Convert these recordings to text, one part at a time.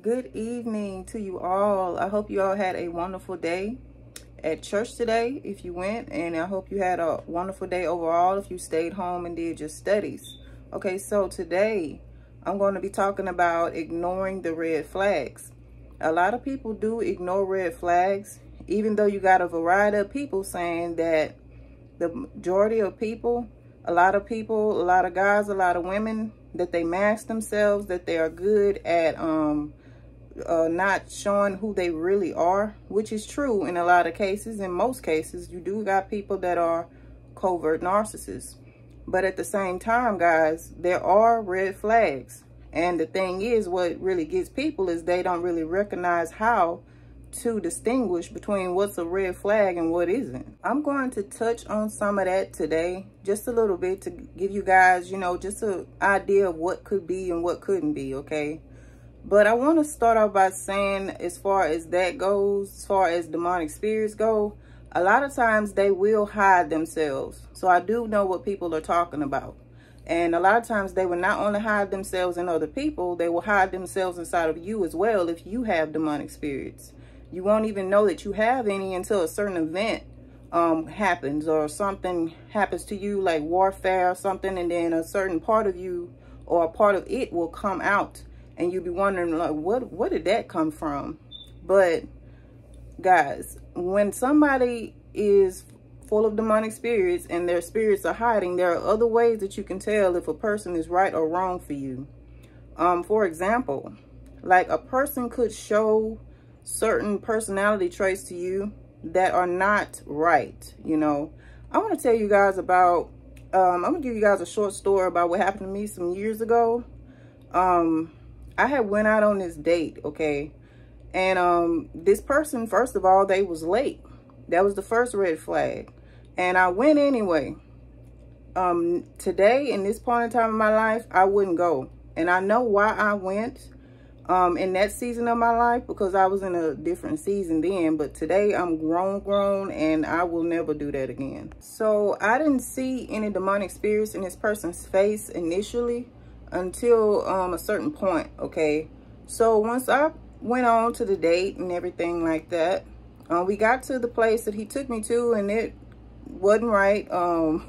Good evening to you all. I hope you all had a wonderful day at church today if you went, and I hope you had a wonderful day overall if you stayed home and did your studies. Okay, so today I'm going to be talking about ignoring the red flags. A lot of people do ignore red flags, even though you got a variety of people saying that the majority of people, a lot of people, a lot of guys, a lot of women, that they mask themselves, that they are good at not showing who they really are, which is true in a lot of cases. In most cases, you do got people that are covert narcissists. But at the same time, guys, there are red flags. And the thing is, what really gets people is they don't really recognize how to distinguish between what's a red flag and what isn't. I'm going to touch on some of that today, just a little bit, to give you guys, just an idea of what could be and what couldn't be, okay? But I want to start off by saying, as far as that goes, as far as demonic spirits go, a lot of times they will hide themselves. So I do know what people are talking about. And a lot of times they will not only hide themselves in other people, they will hide themselves inside of you as well if you have demonic spirits. You won't even know that you have any until a certain event happens, or something happens to you, like warfare or something, and then a certain part of you or a part of it will come out. And you'll be wondering, like, what did that come from? But guys, when somebody is full of demonic spirits and their spirits are hiding, there are other ways that you can tell if a person is right or wrong for you. For example, like a person could show certain personality traits to you that are not right. I want to tell you guys about, I'm going to give you guys a short story about what happened to me some years ago. I had went out on this date, okay? And this person, first of all, they was late. That was the first red flag. And I went anyway. Today, in this point in time of my life, I wouldn't go. And I know why I went in that season of my life, because I was in a different season then. But today, I'm grown, and I will never do that again. So I didn't see any demonic spirits in this person's face initially, until a certain point, okay? So once I went on to the date and everything like that, we got to the place that he took me to, and it wasn't right. So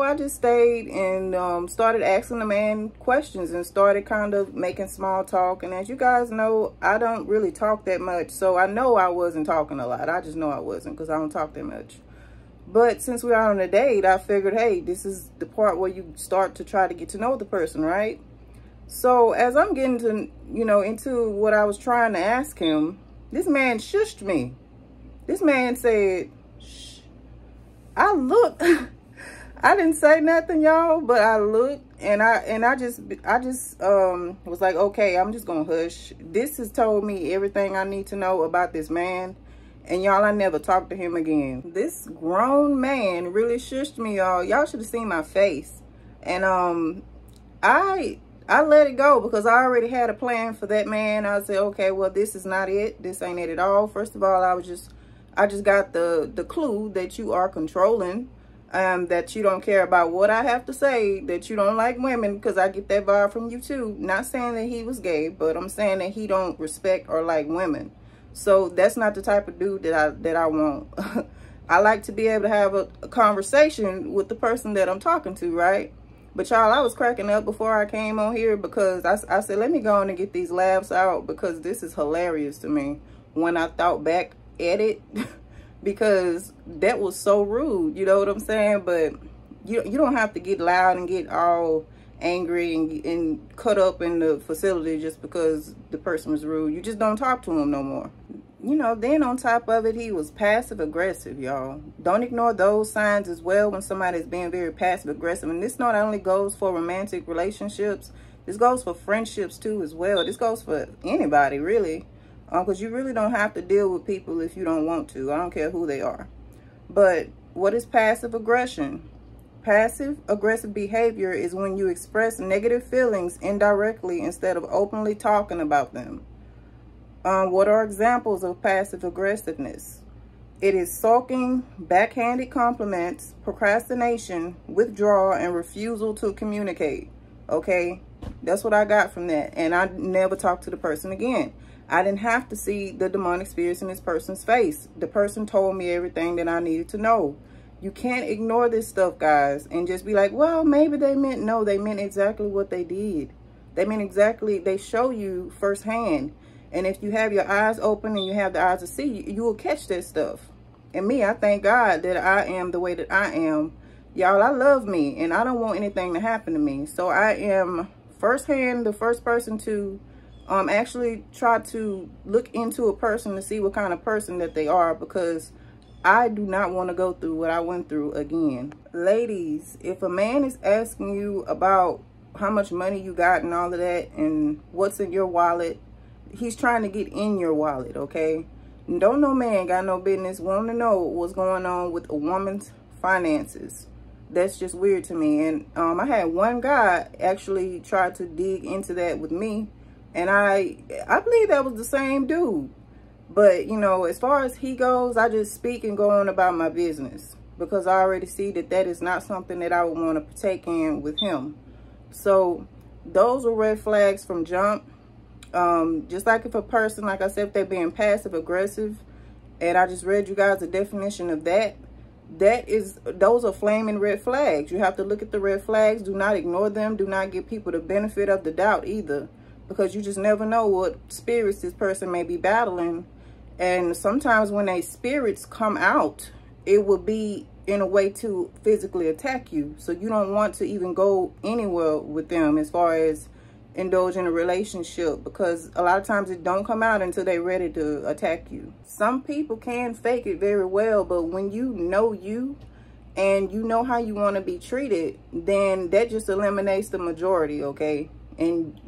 I just stayed and started asking the man questions and started kind of making small talk. And as you guys know, I don't really talk that much, so I know I wasn't talking a lot. I just know I wasn't, because I don't talk that much. But since we are on a date, I figured, hey, this is the part where you start to try to get to know the person, right? So as I'm getting to, into what I was trying to ask him, this man shushed me. This man said, shh. I looked. I didn't say nothing, y'all, but I looked, and I just was like, okay, I'm just gonna hush. This has told me everything I need to know about this man. And y'all, I never talked to him again. This grown man really shushed me, y'all. Y'all should have seen my face. And I let it go, because I already had a plan for that man. I said, okay, well, this is not it. This ain't it at all. First of all, I just got the clue that you are controlling, that you don't care about what I have to say, that you don't like women, because I get that vibe from you too. Not saying that he was gay, but I'm saying that he don't respect or like women. So that's not the type of dude that I want. I like to be able to have a conversation with the person that I'm talking to, right? But y'all, I was cracking up before I came on here, because I said, let me go on and get these laughs out, because this is hilarious to me when I thought back at it. Because that was so rude, you know what I'm saying? But you don't have to get loud and get all angry and cut up in the facility just because the person was rude. You just don't talk to him no more. Then on top of it, he was passive aggressive, y'all. Don't ignore those signs as well when somebody's being very passive aggressive. And this not only goes for romantic relationships, this goes for friendships too as well. This goes for anybody, really. Because you really don't have to deal with people if you don't want to. I don't care who they are. But what is passive aggression? Passive aggressive behavior is when you express negative feelings indirectly instead of openly talking about them. What are examples of passive aggressiveness? It is sulking, backhanded compliments, procrastination, withdrawal, and refusal to communicate. Okay, That's what I got from that. And I never talked to the person again. I didn't have to see the demonic spirits in this person's face. The person told me everything that I needed to know. You can't ignore this stuff, guys, and just be like, well, maybe they meant. No, they meant exactly what they did. They meant exactly, they show you firsthand. And if you have your eyes open and you have the eyes to see, you will catch that stuff. And me, I thank God that I am the way that I am. Y'all, I love me, and I don't want anything to happen to me. So I am firsthand the first person to actually try to look into a person to see what kind of person that they are, because I do not want to go through what I went through again. Ladies, if a man is asking you about how much money you got and all of that and what's in your wallet, he's trying to get in your wallet, okay? Don't no man got no business wanting to know what's going on with a woman's finances. That's just weird to me. And I had one guy actually try to dig into that with me, and I believe that was the same dude. But, you know, as far as he goes, I just speak and go on about my business, because I already see that that is not something that I would want to partake in with him. So those are red flags from jump. Just like if a person, like I said, if they're being passive aggressive, and I just read you guys the definition of that, those are flaming red flags. You have to look at the red flags. Do not ignore them. Do not give people the benefit of the doubt either, because you just never know what spirits this person may be battling. And sometimes when they spirits come out, it will be in a way to physically attack you. So you don't want to even go anywhere with them as far as indulge in a relationship, because a lot of times it don't come out until they're ready to attack you. Some people can fake it very well, but when you know you and you know how you want to be treated, then that just eliminates the majority, okay? And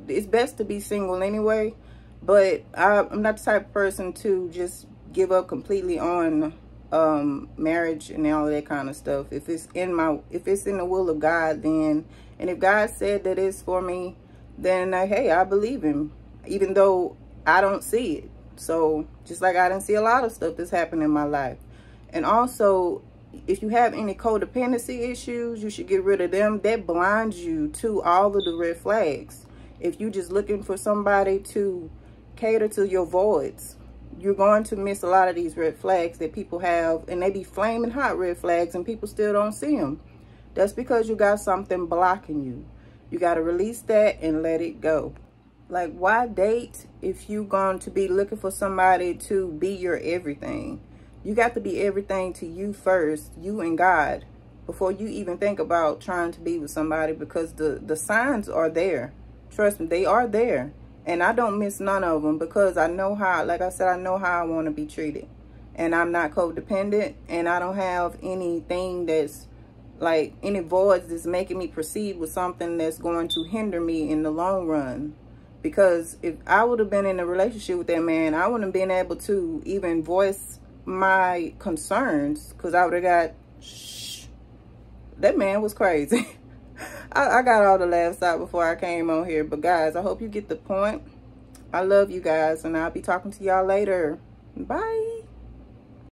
it's best to be single anyway, but I'm not the type of person to just give up completely on marriage and all of that kind of stuff. If it's in the will of God, then, and if God said that it's for me, then hey, I believe him, even though I don't see it. So just like I didn't see a lot of stuff that's happened in my life. And also, if you have any codependency issues, you should get rid of them. That blinds you to all of the red flags. If you're just looking for somebody to cater to your voids, you're going to miss a lot of these red flags that people have, and they be flaming hot red flags and people still don't see them. That's because you got something blocking you. You got to release that and let it go. Like, why date if you're going to be looking for somebody to be your everything? You got to be everything to you first, you and God, before you even think about trying to be with somebody, because the signs are there. Trust me, they are there. And I don't miss none of them, because I know how, like I said, I know how I want to be treated. And I'm not codependent, and I don't have anything that's like any voids that's making me proceed with something that's going to hinder me in the long run. Because if I would have been in a relationship with that man, I wouldn't have been able to even voice my concerns, because I would have got, shh, that man was crazy. I got all the laughs out before I came on here. But guys, I hope you get the point. I love you guys, and I'll be talking to y'all later. Bye.